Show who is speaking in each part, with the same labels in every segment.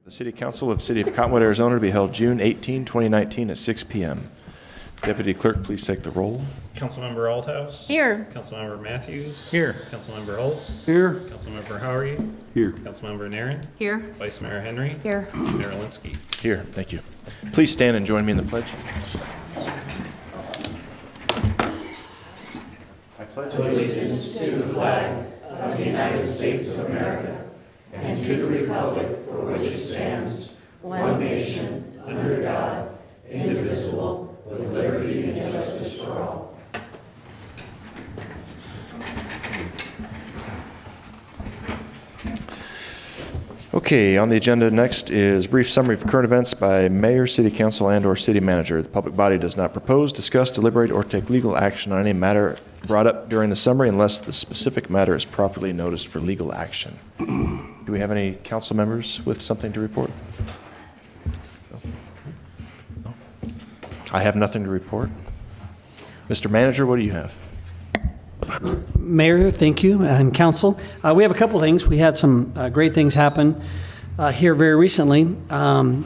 Speaker 1: The City Council of the City of Cottonwood, Arizona to be held June 18, 2019 at 6 p.m. Deputy Clerk, please take the roll.
Speaker 2: Councilmember Althouse.
Speaker 3: Here.
Speaker 2: Councilmember Matthews.
Speaker 4: Here.
Speaker 2: Councilmember Hulse.
Speaker 4: Here.
Speaker 2: Councilmember Howery.
Speaker 4: Here.
Speaker 2: Councilmember Naren.
Speaker 3: Here.
Speaker 2: Vice Mayor Henry.
Speaker 3: Here.
Speaker 2: Mayor Linsky.
Speaker 1: Here, thank you. Please stand and join me in the pledge. I pledge
Speaker 5: allegiance to the flag of the United States of America and to the republic for which it stands, one nation, under God, indivisible, with liberty and justice for all.
Speaker 1: Okay, on the agenda next is brief summary of current events by Mayor, City Council, and/or City Manager. The public body does not propose, discuss, deliberate, or take legal action on any matter brought up during the summary unless the specific matter is properly noticed for legal action. Do we have any council members with something to report? No? I have nothing to report. Mr. Manager, what do you have?
Speaker 6: Mayor, thank you, and council. We have a couple things. We had some great things happen here very recently. You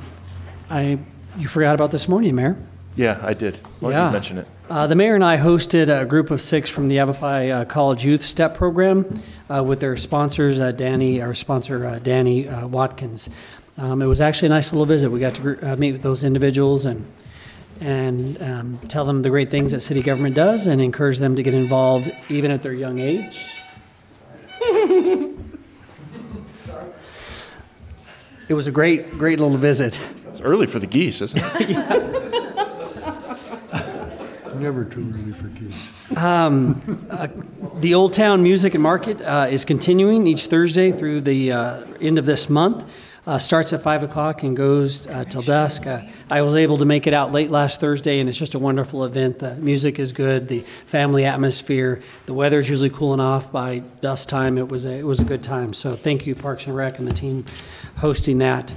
Speaker 6: forgot about this morning, Mayor.
Speaker 1: Yeah, I did. Why don't you mention it?
Speaker 6: The mayor and I hosted a group of 6 from the Yavapai College Youth STEP program with their sponsors, our sponsor, Danny Watkins. It was actually a nice little visit. We got to meet with those individuals and tell them the great things that city government does and encourage them to get involved even at their young age. It was a great little visit.
Speaker 1: It's early for the geese, isn't it?
Speaker 4: Never too early for kids.
Speaker 6: The Old Town Music and Market is continuing each Thursday through the end of this month. Starts at 5 o'clock and goes till dusk. I was able to make it out late last Thursday, and it's just a wonderful event. The music is good, the family atmosphere. The weather's usually cooling off by dusk time. It was a good time. So thank you, Parks and Rec, and the team hosting that.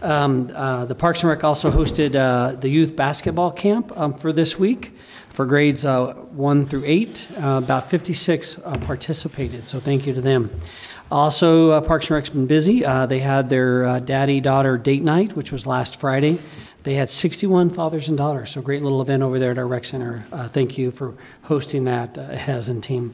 Speaker 6: The Parks and Rec also hosted the youth basketball camp for this week for grades 1 through 8. About 56 participated, so thank you to them. Also, Parks and Rec's been busy. They had their daddy-daughter date night, which was last Friday. They had 61 fathers and daughters, so great little event over there at our rec center. Thank you for hosting that, Hez and team.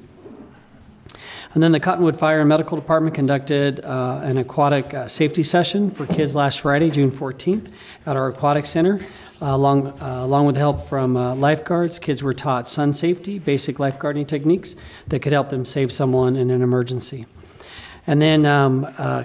Speaker 6: And then the Cottonwood Fire and Medical Department conducted an aquatic safety session for kids last Friday, June 14th, at our aquatic center. Along with help from lifeguards, kids were taught sun safety, basic lifeguarding techniques that could help them save someone in an emergency. And then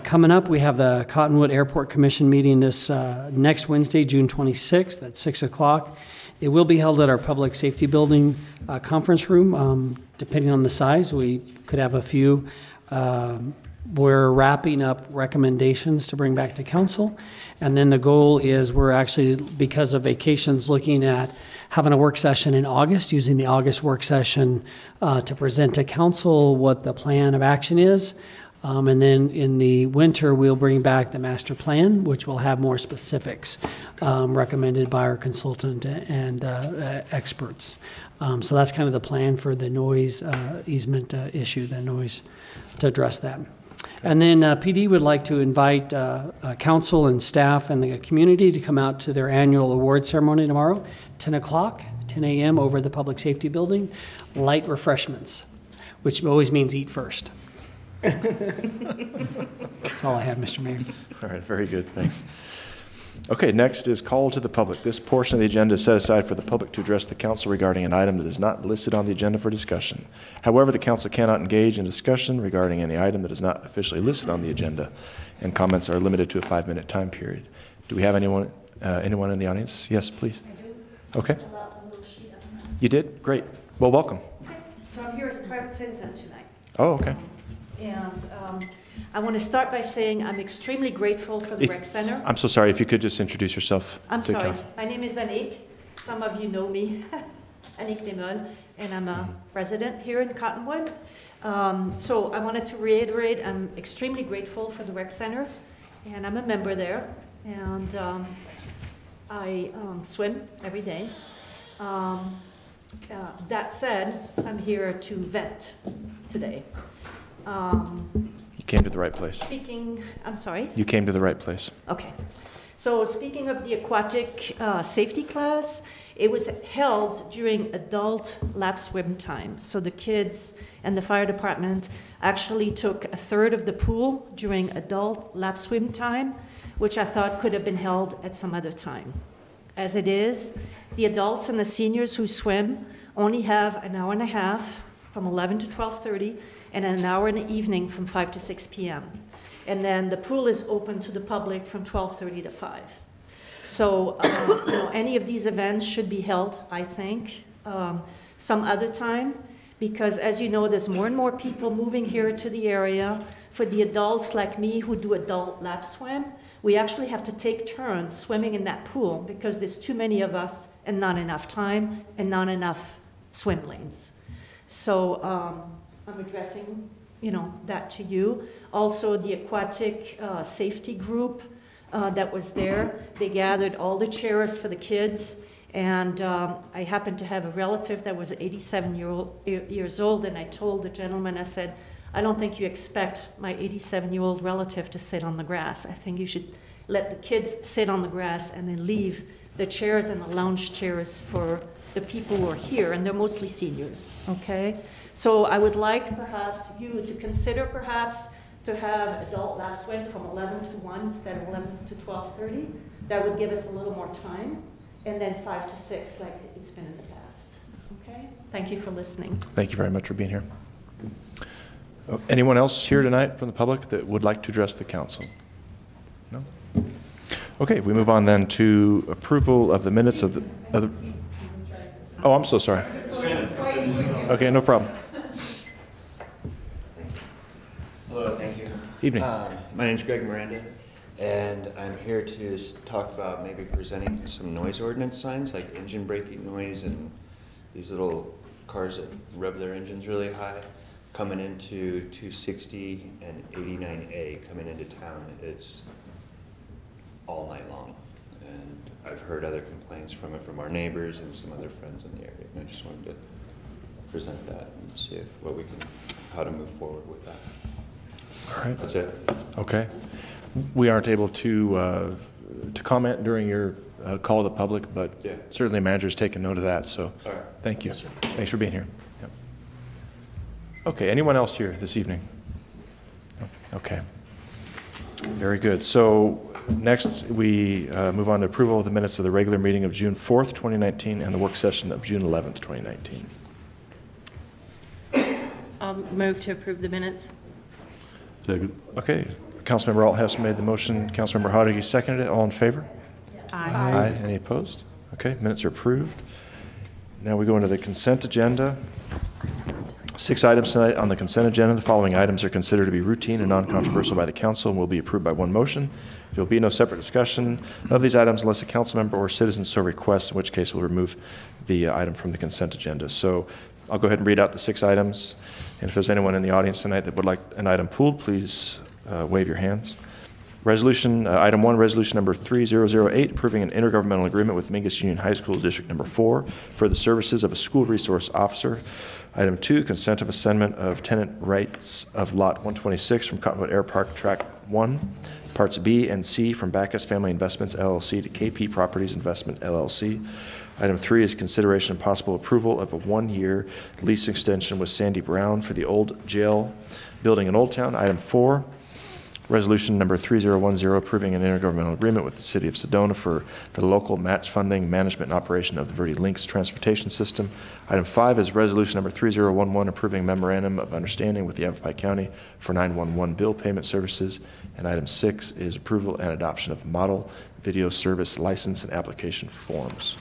Speaker 6: coming up, we have the Cottonwood Airport Commission meeting this next Wednesday, June 26th at 6 o'clock. It will be held at our Public Safety Building conference room. Depending on the size, we could have a few. We're wrapping up recommendations to bring back to council. And then the goal is we're actually, because of vacations, looking at having a work session in August, using the August work session to present to council what the plan of action is. And then in the winter, we'll bring back the master plan, which will have more specifics recommended by our consultant and experts. So that's kind of the plan for the noise easement issue, the noise, to address that. And then PD would like to invite council and staff and the community to come out to their annual award ceremony tomorrow, 10 o'clock, 10 a.m. over the Public Safety Building. Light refreshments, which always means eat first. That's all I have, Mr. Mayor.
Speaker 1: All right, very good, thanks. Okay, next is call to the public. This portion of the agenda is set aside for the public to address the council regarding an item that is not listed on the agenda for discussion. However, the council cannot engage in discussion regarding any item that is not officially listed on the agenda, and comments are limited to a 5-minute time period. Do we have anyone in the audience? Yes, please.
Speaker 7: I do.
Speaker 1: Okay.
Speaker 7: Fill out a little sheet up front.
Speaker 1: You did? Great. Well, welcome.
Speaker 7: Okay. So I'm here as a private citizen tonight.
Speaker 1: Oh, okay.
Speaker 7: And I want to start by saying I'm extremely grateful for the rec center.
Speaker 1: I'm so sorry. If you could just introduce yourself
Speaker 7: I'm
Speaker 1: to
Speaker 7: sorry.
Speaker 1: council.
Speaker 7: My name is Anik. Some of you know me. Anik Demon, and I'm a resident here in Cottonwood. So I wanted to reiterate I'm extremely grateful for the rec center, and I'm a member there. And I swim every day. That said, I'm here to vent today.
Speaker 1: came to the right place.
Speaker 7: I'm sorry?
Speaker 1: You came to the right place.
Speaker 7: Okay. So speaking of the aquatic safety class, it was held during adult lap swim time. So the kids and the fire department actually took a third of the pool during adult lap swim time, which I thought could have been held at some other time. As it is, the adults and the seniors who swim only have an hour and a half from 11 to 12:30 and an hour in the evening from 5 to 6 p.m. And then the pool is open to the public from 12:30 to 5. So any of these events should be held, I think, some other time, because as you know, there's more and more people moving here to the area. For the adults like me who do adult lap swim, we actually have to take turns swimming in that pool because there's too many of us and not enough time and not enough swim lanes. So I'm addressing that to you. Also, the aquatic safety group that was there, they gathered all the chairs for the kids, and I happened to have a relative that was 87 years old, and I told the gentleman, I said, I don't think you expect my 87-year-old relative to sit on the grass. I think you should let the kids sit on the grass and then leave the chairs and the lounge chairs for the people who are here, and they're mostly seniors, okay? So I would like perhaps you to consider perhaps to have adult lap swim from 11 to 1 instead of 11 to 12:30. That would give us a little more time. And then 5 to 6 like it's been in the past. Okay? Thank you for listening.
Speaker 1: Thank you very much for being here. Anyone else here tonight from the public that would like to address the council? No? Okay, we move on then to approval of the minutes of the oh, I'm so sorry. Okay, no problem.
Speaker 3: Hello, thank you.
Speaker 1: Evening.
Speaker 3: My name's Greg Miranda, and I'm here to talk about maybe presenting some noise ordinance signs, like engine braking noise and these little cars that rev their engines really high, coming into 260 and 89A coming into town. It's all night long, and I've heard other complaints from it from our neighbors and some other friends in the area, and I just wanted to present that and see how to move forward with that.
Speaker 1: All right.
Speaker 3: That's it.
Speaker 1: Okay. We aren't able to comment during your call to the public, but
Speaker 3: yeah,
Speaker 1: certainly manager's taken note of that, so
Speaker 3: all right.
Speaker 1: Thank you. Yes, thanks for being here. Yep. Okay, anyone else here this evening? No? Okay. Very good. So next we move on to approval of the minutes of the regular meeting of June 4th, 2019 and the work session of June 11th, 2019.
Speaker 8: I'll move to approve the minutes.
Speaker 4: Second.
Speaker 1: Okay. Councilmember Alt Hess made the motion. Councilmember Hodeggy seconded it. All in favor?
Speaker 8: Aye.
Speaker 1: Aye. Any opposed? Okay, minutes are approved. Now we go into the consent agenda. 6 items tonight on the consent agenda. The following items are considered to be routine and non-controversial by the council and will be approved by one motion. There will be no separate discussion of these items unless a council member or citizen so requests, in which case we'll remove the item from the consent agenda. So I'll go ahead and read out the 6 items. And if there's anyone in the audience tonight that would like an item pulled, please wave your hands. Resolution, item 1, resolution number 3008, approving an intergovernmental agreement with Mingus Union High School District number 4 for the services of a school resource officer. Item 2, consent of assignment of tenant rights of lot 126 from Cottonwood Air Park Track 1, parts B and C from Backus Family Investments LLC to KP Properties Investment LLC. Item 3 is consideration and possible approval of a 1-year lease extension with Sandy Brown for the old jail building in Old Town. Item 4, resolution number 3010, approving an intergovernmental agreement with the City of Sedona for the local match funding, management, and operation of the Verde Links transportation system. Item 5 is resolution number 3011, approving memorandum of understanding with the Yavapai County for 911 bill payment services. And item 6 is approval and adoption of model video service license and application forms.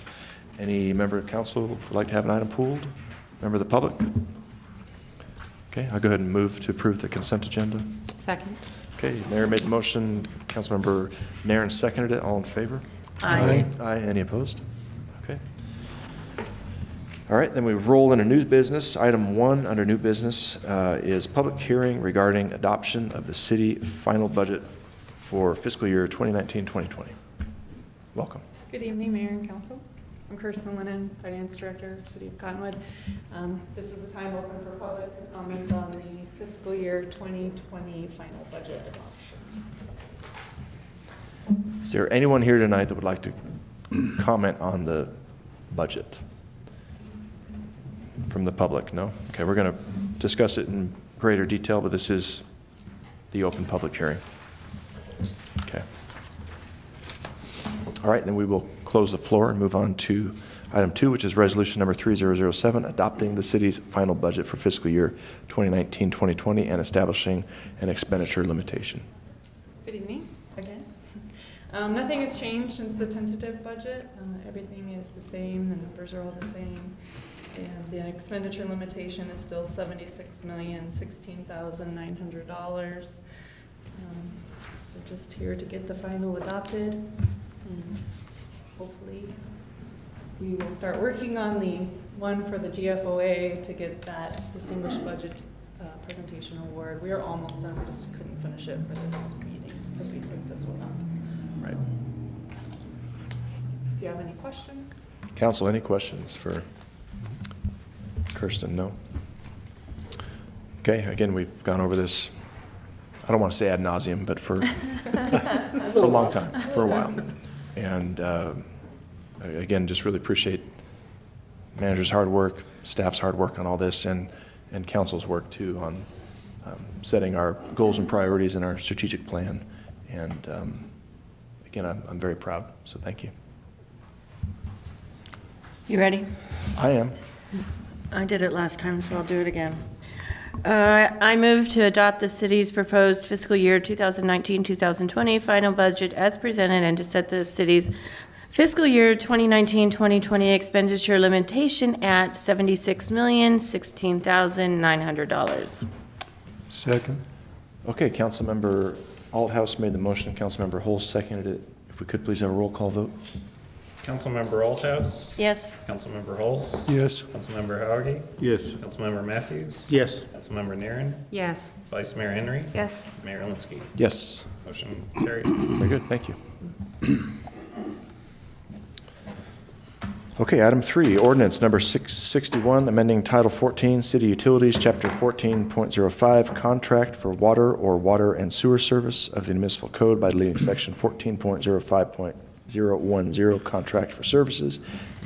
Speaker 1: Any member of council would like to have an item pulled? Member of the public? Okay, I'll go ahead and move to approve the consent agenda.
Speaker 8: Second.
Speaker 1: Okay, Mayor made the motion. Councilmember Nairn seconded it. All in favor?
Speaker 8: Aye.
Speaker 1: Aye. Any opposed? Okay. All right, then we roll into new business. Item 1 under new business is public hearing regarding adoption of the city final budget for fiscal year 2019-2020. Welcome.
Speaker 9: Good evening, Mayor and Council. I'm Kirsten Lennon, Finance Director, City of Cottonwood. This is the time open for public to comment on the fiscal year 2020 final budget adoption.
Speaker 1: Is there anyone here tonight that would like to comment on the budget from the public? No? Okay, we're going to discuss it in greater detail, but this is the open public hearing. Okay. All right, then we will close the floor and move on to item 2, which is resolution number 3007, adopting the city's final budget for fiscal year 2019-2020 and establishing an expenditure limitation.
Speaker 9: Good evening again. Nothing has changed since the tentative budget. Everything is the same. The numbers are all the same. And the expenditure limitation is still $76,016,900. We're just here to get the final adopted. And hopefully we will start working on the one for the GFOA to get that distinguished budget presentation award. We are almost done. We just couldn't finish it for this meeting because we picked this one up.
Speaker 1: Right.
Speaker 9: If you have any questions?
Speaker 1: Council, any questions for Kirsten? No? Okay, again, we've gone over this, I don't want to say ad nauseum, but for a long time, for a while. And again, just really appreciate manager's hard work, staff's hard work on all this, and council's work too on setting our goals and priorities in our strategic plan. And again, I'm very proud, so thank you.
Speaker 8: You ready?
Speaker 1: I am.
Speaker 8: I did it last time, so I'll do it again. I move to adopt the city's proposed fiscal year 2019-2020 final budget as presented and to set the city's fiscal year 2019-2020 expenditure limitation at $76,016,900.
Speaker 4: Second.
Speaker 1: Okay, Councilmember Althouse made the motion. Councilmember Hull seconded it. If we could please have a roll call vote.
Speaker 2: Councilmember Althouse.
Speaker 8: Yes.
Speaker 2: Councilmember Hulse.
Speaker 4: Yes.
Speaker 2: Councilmember Howardy.
Speaker 4: Yes.
Speaker 2: Councilmember Matthews.
Speaker 4: Yes.
Speaker 2: Councilmember Naren.
Speaker 8: Yes.
Speaker 2: Vice Mayor Henry.
Speaker 8: Yes.
Speaker 2: Mayor Linsky.
Speaker 1: Yes.
Speaker 2: Motion carried.
Speaker 1: Very good, thank you. Okay, item 3, ordinance number 661, amending Title 14, City Utilities, Chapter 14.05, Contract for Water or Water and Sewer Service of the Municipal Code by deleting Section 14.05.010, Contract for Services,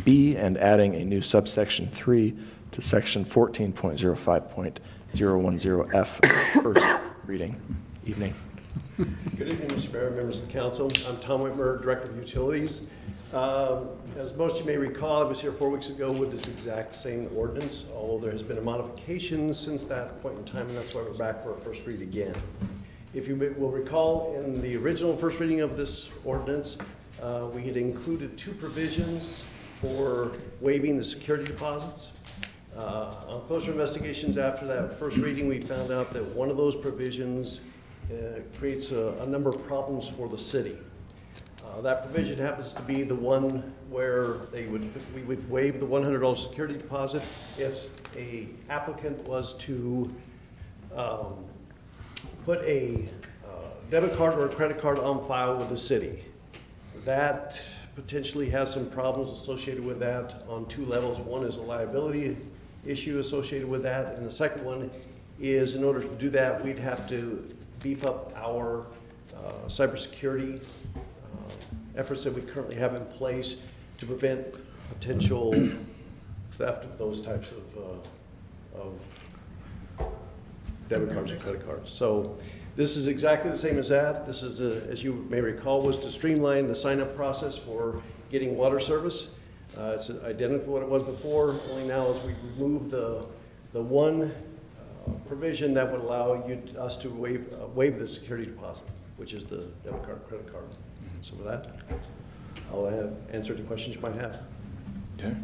Speaker 1: B, and adding a new subsection 3 to Section 14.05.010F, first reading. Evening.
Speaker 10: Good evening, Mr. Mayor, members of the council. I'm Tom Whitmer, Director of Utilities. As most of you may recall, I was here 4 weeks ago with this exact same ordinance, although there has been a modification since that point in time, and that's why we're back for a first read again. If you will recall, in the original first reading of this ordinance, we had included 2 provisions for waiving the security deposits. On closer investigations after that first reading, we found out that one of those provisions creates a number of problems for the city. That provision happens to be the one where we would waive the $100 security deposit if a applicant was to put a debit card or a credit card on file with the city. That potentially has some problems associated with that on 2 levels. One is a liability issue associated with that, and the second one is, in order to do that, we'd have to beef up our cybersecurity efforts that we currently have in place to prevent potential theft of those types of debit cards and credit cards. So this is exactly the same as that. This is, as you may recall, was to streamline the sign-up process for getting water service. It's identical to what it was before, only now as we remove the one provision that would allow us to waive the security deposit, which is the debit card, credit card. So with that, I'll answer any questions you might have.
Speaker 1: Okay.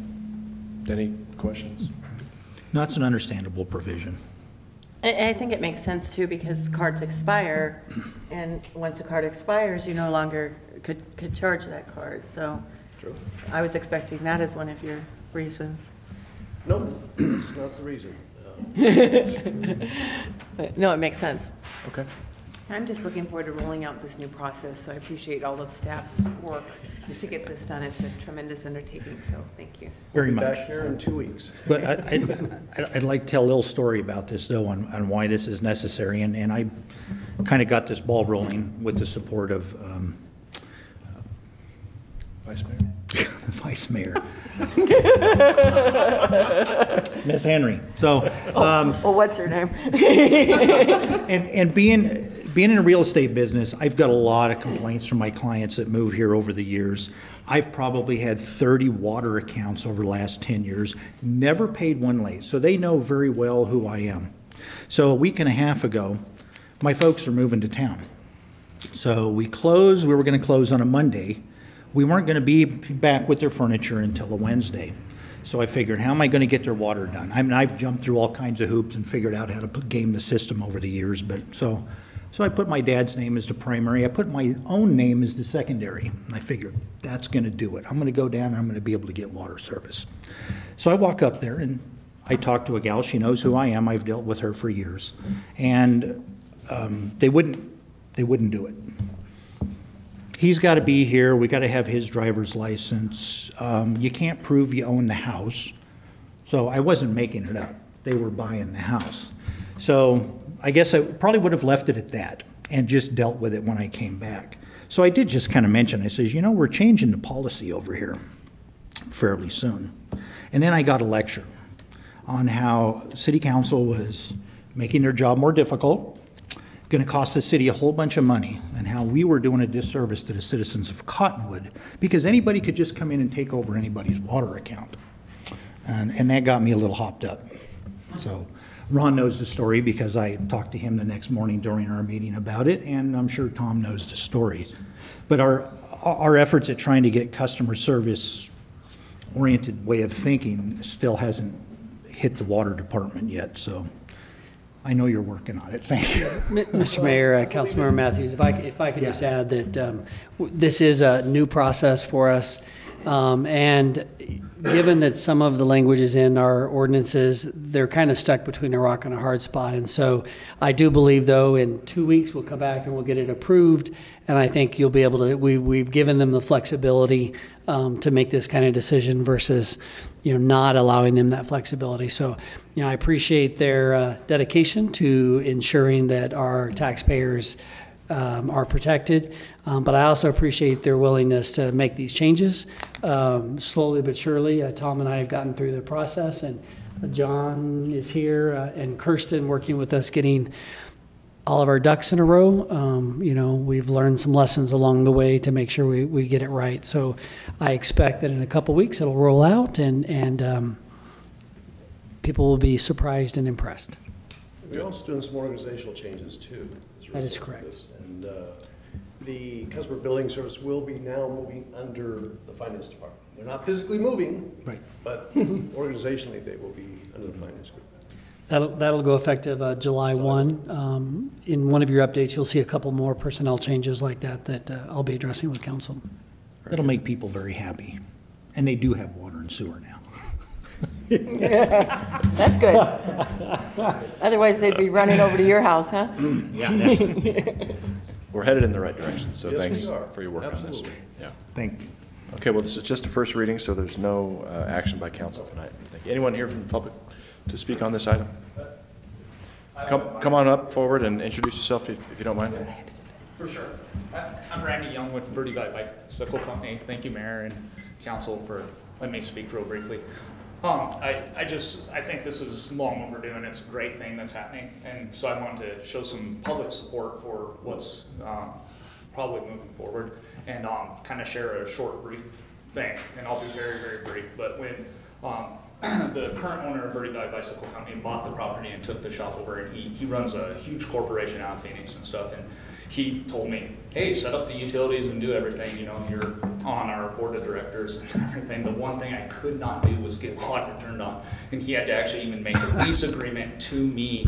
Speaker 1: Any questions?
Speaker 11: No, it's an understandable provision.
Speaker 8: I think it makes sense too, because cards expire, and once a card expires, you no longer could charge that card. So
Speaker 10: True.
Speaker 8: I was expecting that as one of your reasons.
Speaker 10: No, that's not the reason.
Speaker 8: But no, it makes sense.
Speaker 1: Okay.
Speaker 12: I'm just looking forward to rolling out this new process, so I appreciate all of staff's work to get this done. It's a tremendous undertaking, so thank you.
Speaker 11: Very
Speaker 10: We'll be
Speaker 11: much.
Speaker 10: back here in 2 weeks.
Speaker 11: But I'd like to tell a little story about this, though, on why this is necessary. And I kind of got this ball rolling with the support of
Speaker 1: Vice Mayor.
Speaker 11: Vice Mayor. Miss Henry. So,
Speaker 8: Well, what's her name?
Speaker 11: and being in a real estate business, I've got a lot of complaints from my clients that move here over the years. I've probably had 30 water accounts over the last 10 years, never paid one late. So they know very well who I am. So a week and a half ago, my folks are moving to town. So we were going to close on a Monday. We weren't going to be back with their furniture until a Wednesday. So I figured, how am I going to get their water done? I mean, I've jumped through all kinds of hoops and figured out how to game the system over the years. But so I put my dad's name as the primary. I put my own name as the secondary. And I figured, that's going to do it. I'm going to go down and I'm going to be able to get water service. So I walk up there and I talk to a gal. She knows who I am. I've dealt with her for years. And they wouldn't do it. He's got to be here. We got to have his driver's license. You can't prove you own the house. So I wasn't making it up. They were buying the house. So I guess I probably would have left it at that and just dealt with it when I came back. So I did just kind of mention, I says, we're changing the policy over here fairly soon. And then I got a lecture on how City Council was making their job more difficult, going to cost the city a whole bunch of money, and how we were doing a disservice to the citizens of Cottonwood because anybody could just come in and take over anybody's water account. And that got me a little hopped up. So Ron knows the story because I talked to him the next morning during our meeting about it, and I'm sure Tom knows the story. But our efforts at trying to get customer service oriented way of thinking still hasn't hit the water department yet, so I know you're working on it. Thank you.
Speaker 6: Mr. Mayor, Councilmember Matthews, if I could just add that this is a new process for us, and given that some of the language is in our ordinances, they're kind of stuck between a rock and a hard spot. And so I do believe, though, in 2 weeks we'll come back and we'll get it approved, and I think you'll be able to. We've given them the flexibility to make this kind of decision versus, not allowing them that flexibility. So, I appreciate their dedication to ensuring that our taxpayers are protected, but I also appreciate their willingness to make these changes slowly but surely. Tom and I have gotten through the process, and John is here, and Kirsten working with us getting all of our ducks in a row. We've learned some lessons along the way to make sure we get it right. So I expect that in a couple weeks it'll roll out, and people will be surprised and impressed.
Speaker 10: We're also doing some organizational changes too.
Speaker 6: That is correct.
Speaker 10: And the customer billing service will be now moving under the finance department. They're not physically moving,
Speaker 11: right,
Speaker 10: but organizationally they will be under the finance group.
Speaker 6: That'll go effective July 1. In one of your updates, you'll see a couple more personnel changes like that I'll be addressing with council.
Speaker 11: That'll make people very happy. And they do have water and sewer now.
Speaker 8: That's good. Otherwise, they'd be running over to your house, huh?
Speaker 11: Yeah, that's
Speaker 1: We're headed in the right direction, so
Speaker 10: Yes,
Speaker 1: thanks
Speaker 10: we are.
Speaker 1: for your work
Speaker 10: Absolutely.
Speaker 1: on this. Yeah.
Speaker 11: Thank you.
Speaker 1: Okay, well, this is just a first reading, so there's no action by council tonight. Thank you. Anyone here from the public to speak on this item? Come on up forward and introduce yourself if you don't mind.
Speaker 13: For sure. I'm Randy Young with Birdie Bicycle Company. Thank you, Mayor and Council, for letting me speak real briefly. I think this is long overdue, and it's a great thing that's happening. And so I want to show some public support for what's probably moving forward, and kind of share a short, brief thing. And I'll be very, very brief. But when the current owner of Birdie Bicycle Company bought the property and took the shop over, and he runs a huge corporation out of Phoenix and stuff, and he told me, hey, set up the utilities and do everything, you're on our board of directors and everything. The one thing I could not do was get water turned on, and he had to actually even make a lease agreement to me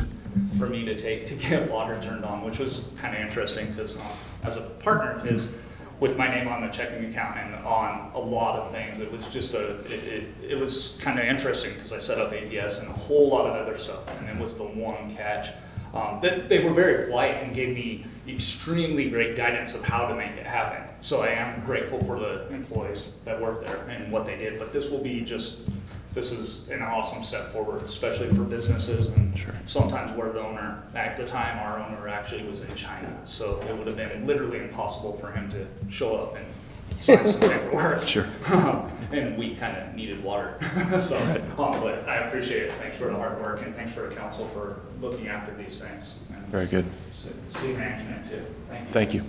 Speaker 13: for me to take to get water turned on, which was kind of interesting because as a partner of his, with my name on the checking account and on a lot of things, it was just it was kind of interesting because I set up APS and a whole lot of other stuff, and it was the one catch. They were very polite and gave me extremely great guidance of how to make it happen. So I am grateful for the employees that work there and what they did. But this will be this is an awesome step forward, especially for businesses and sometimes where the owner, at the time, our owner actually was in China. So it would have been literally impossible for him to show up and sign some paperwork.
Speaker 1: Sure.
Speaker 13: And we kind of needed water. So, but I appreciate it. Thanks for the hard work and thanks for the council for looking after these things. And
Speaker 1: Very good.
Speaker 13: city management too. Thank you.
Speaker 1: Thank you.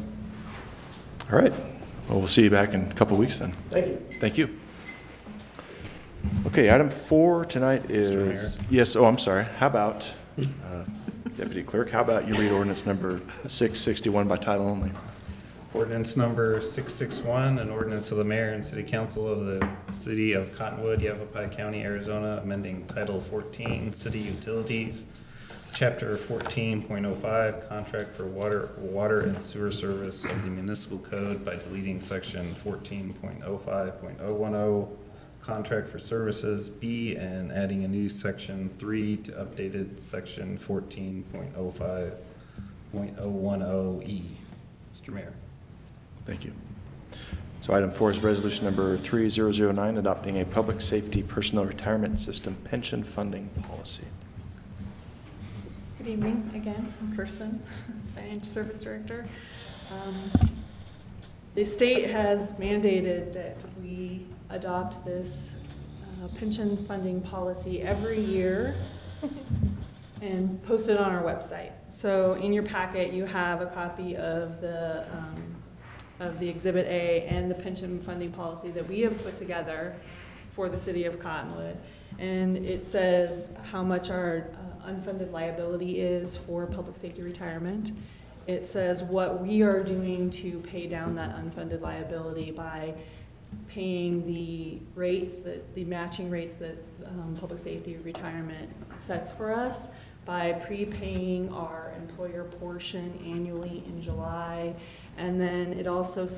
Speaker 1: All right. Well, we'll see you back in a couple weeks then.
Speaker 10: Thank you.
Speaker 1: Thank you. Okay, item 4 tonight is, yes, oh, I'm sorry. How about, Deputy Clerk, how about you read ordinance number 661 by title only?
Speaker 2: Ordinance number 661, an ordinance of the mayor and city council of the city of Cottonwood, Yavapai County, Arizona, amending Title 14, City Utilities, Chapter 14.05, Contract for Water and Sewer Service of the Municipal Code by deleting Section 14.05.010, Contract for Services B, and adding a new Section 3 to updated Section 14.05.010E. Mr. Mayor.
Speaker 1: Thank you. So item 4 is resolution number 3009, adopting a public safety personnel retirement system pension funding policy.
Speaker 9: Good evening again. I'm Kirsten, Financial Service Director. The state has mandated that we adopt this pension funding policy every year and post it on our website. So in your packet, you have a copy of the Exhibit A and the pension funding policy that we have put together for the city of Cottonwood. And it says how much our unfunded liability is for public safety retirement. It says what we are doing to pay down that unfunded liability by paying the rates, the matching rates that public safety retirement sets for us, by prepaying our employer portion annually in July. And then it also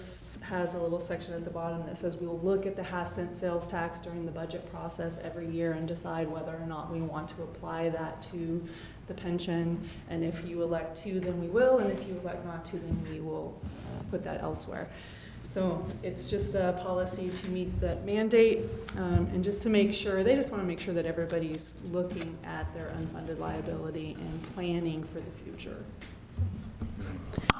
Speaker 9: has a little section at the bottom that says we will look at the half-cent sales tax during the budget process every year and decide whether or not we want to apply that to the pension. And if you elect to, then we will, and if you elect not to, then we will put that elsewhere. So it's just a policy to meet that mandate, and just to make sure, they just want to make sure that everybody's looking at their unfunded liability and planning for the future. So.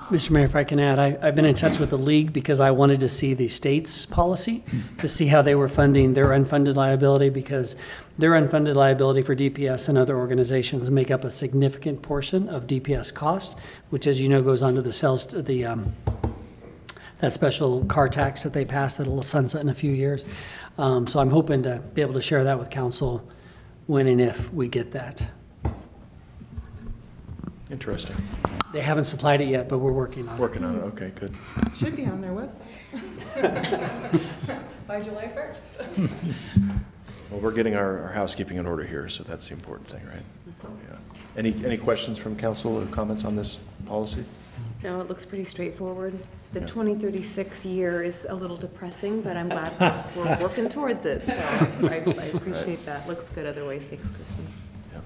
Speaker 6: Mr. Mayor, if I can add, I've been in touch with the league because I wanted to see the state's policy to see how they were funding their unfunded liability, because their unfunded liability for DPS and other organizations make up a significant portion of DPS cost, which, as you know, goes onto the sales, that special car tax that they passed that will sunset in a few years. So I'm hoping to be able to share that with council when and if we get that.
Speaker 1: Interesting.
Speaker 6: They haven't supplied it yet, but we're working on it.
Speaker 1: Working on it, okay, good.
Speaker 9: It should be on their website by July 1st.
Speaker 1: Well, we're getting our housekeeping in order here, so that's the important thing, right? Yeah. Any questions from council or comments on this policy?
Speaker 12: No, it looks pretty straightforward. The 2036 year is a little depressing, but I'm glad we're working towards it. So I appreciate that. Looks good otherwise. Thanks, Kristen.
Speaker 1: Yeah.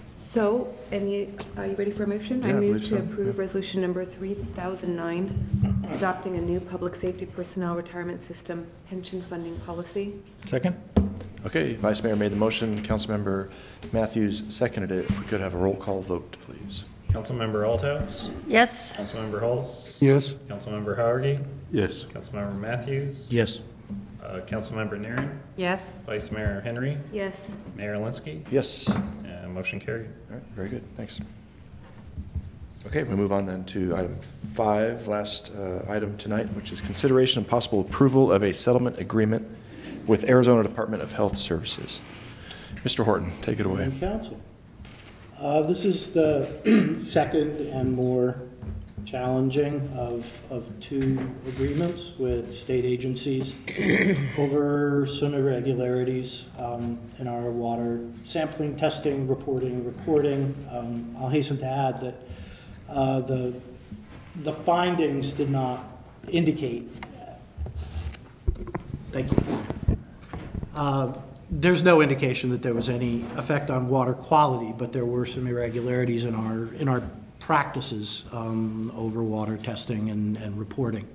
Speaker 12: So, are you ready for a motion?
Speaker 1: Yeah,
Speaker 12: I move to
Speaker 1: so.
Speaker 12: approve resolution number 3009, adopting a new public safety personnel retirement system pension funding policy.
Speaker 11: Second?
Speaker 1: Okay, Vice Mayor made the motion, Councilmember Matthews seconded it. If we could have a roll call vote, please.
Speaker 2: Councilmember Althouse.
Speaker 8: Yes.
Speaker 2: Councilmember Hulse.
Speaker 4: Yes.
Speaker 2: Councilmember Howergy.
Speaker 4: Yes.
Speaker 2: Councilmember Matthews.
Speaker 11: Yes.
Speaker 2: Councilmember Naren.
Speaker 12: Yes.
Speaker 2: Vice Mayor Henry.
Speaker 12: Yes.
Speaker 2: Mayor Linsky.
Speaker 1: Yes.
Speaker 2: And motion carried.
Speaker 1: All right, very good, thanks. Okay, we move on then to item 5, last item tonight, which is consideration and possible approval of a settlement agreement with Arizona Department of Health Services. Mr. Horton, take it away.
Speaker 14: Council. This is the second and more challenging of two agreements with state agencies over some irregularities in our water sampling, testing, reporting, recording. I'll hasten to add that the findings did not indicate. Thank you. there's no indication that there was any effect on water quality, but there were some irregularities in our practices over water testing and reporting.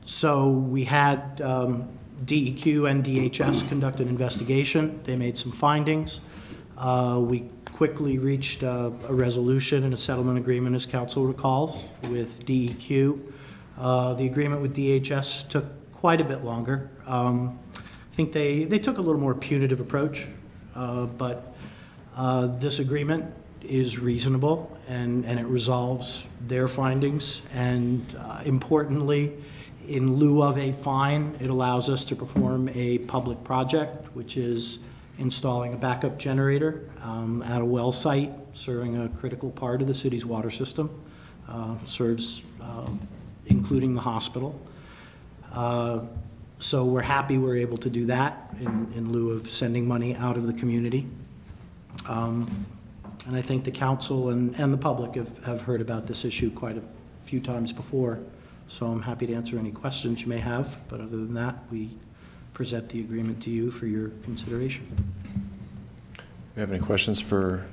Speaker 14: So we had DEQ and DHS conduct an investigation. They made some findings. We quickly reached a resolution and a settlement agreement, as council recalls, with DEQ. The agreement with DHS took quite a bit longer. I think they took a little more punitive approach, but this agreement is reasonable and it resolves their findings. And importantly, in lieu of a fine, it allows us to perform a public project, which is installing a backup generator at a well site serving a critical part of the city's water system, serves including the hospital. So we're happy we're able to do that in lieu of sending money out of the community. And I think the council and the public have heard about this issue quite a few times before, so I'm happy to answer any questions you may have, but other than that, we present the agreement to you for your consideration.
Speaker 1: Do you have any questions for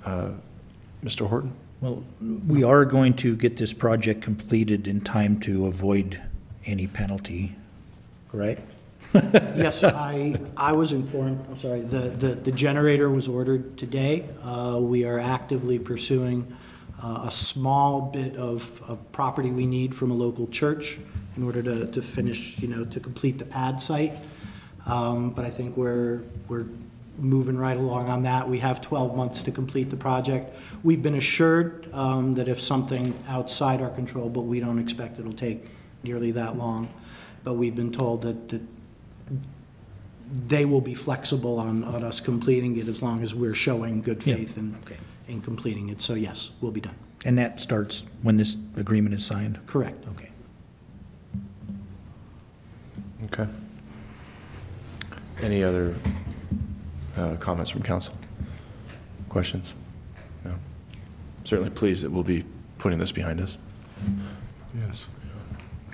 Speaker 1: Mr. Horton?
Speaker 11: Well, we are going to get this project completed in time to avoid any penalty, correct?
Speaker 14: Yes, I was informed, I'm sorry, the generator was ordered today. We are actively pursuing a small bit of property we need from a local church in order to finish, to complete the pad site. But I think we're moving right along on that. We have 12 months to complete the project. We've been assured that if something outside our control, but we don't expect it'll take nearly that long, but we've been told that they will be flexible on us completing it as long as we're showing good faith in completing it. So yes, we'll be done.
Speaker 11: And that starts when this agreement is signed?
Speaker 14: Correct.
Speaker 11: Okay.
Speaker 1: Okay. Any other comments from council? Questions? No. Certainly pleased that we'll be putting this behind us.
Speaker 4: Yes.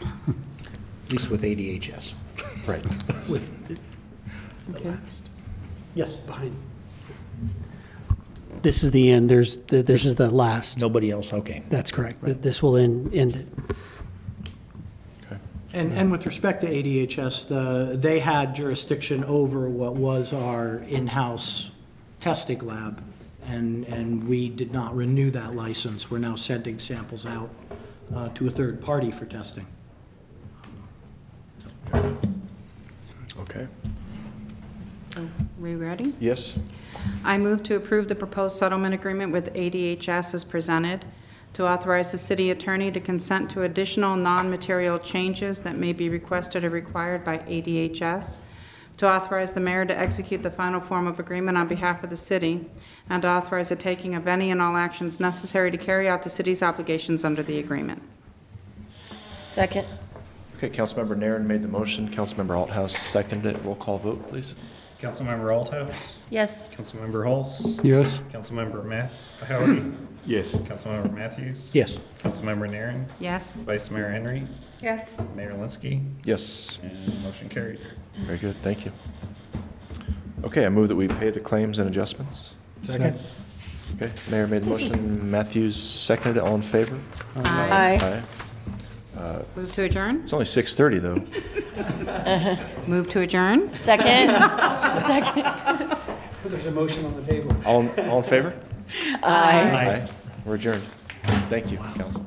Speaker 11: At least with ADHS.
Speaker 1: Right.
Speaker 14: It's the last. Yes, behind.
Speaker 6: This is the end. This is the last.
Speaker 11: Nobody else, okay.
Speaker 6: That's correct. Right. This will end it.
Speaker 1: Okay.
Speaker 14: And with respect to ADHS, they had jurisdiction over what was our in-house testing lab, and we did not renew that license. We're now sending samples out to a third party for testing.
Speaker 1: Okay.
Speaker 15: Are we ready?
Speaker 1: Yes.
Speaker 15: I move to approve the proposed settlement agreement with ADHS as presented, to authorize the city attorney to consent to additional non-material changes that may be requested or required by ADHS, to authorize the mayor to execute the final form of agreement on behalf of the city, and to authorize the taking of any and all actions necessary to carry out the city's obligations under the agreement.
Speaker 8: Second.
Speaker 1: Okay, Councilmember Nairn made the motion. Councilmember Althouse seconded it. Roll call vote, please.
Speaker 2: Councilmember Althouse?
Speaker 8: Yes.
Speaker 2: Councilmember Hulse?
Speaker 4: Yes.
Speaker 2: Councilmember Howard?
Speaker 1: Yes.
Speaker 2: Councilmember Matthews?
Speaker 11: Yes.
Speaker 2: Councilmember Nairn?
Speaker 15: Yes.
Speaker 2: Vice Mayor Henry?
Speaker 15: Yes.
Speaker 2: Mayor Linsky?
Speaker 1: Yes.
Speaker 2: And motion carried.
Speaker 1: Very good. Thank you. Okay, I move that we pay the claims and adjustments.
Speaker 14: Second.
Speaker 1: Okay, Mayor made the motion. Matthews seconded it. All in favor?
Speaker 15: Aye.
Speaker 1: Aye.
Speaker 15: Move to adjourn?
Speaker 1: It's only 6:30 though.
Speaker 15: Move to adjourn?
Speaker 8: Second. Second.
Speaker 14: There's a motion on the table.
Speaker 1: All in favor?
Speaker 8: Aye.
Speaker 1: Aye. We're adjourned. Thank you, council.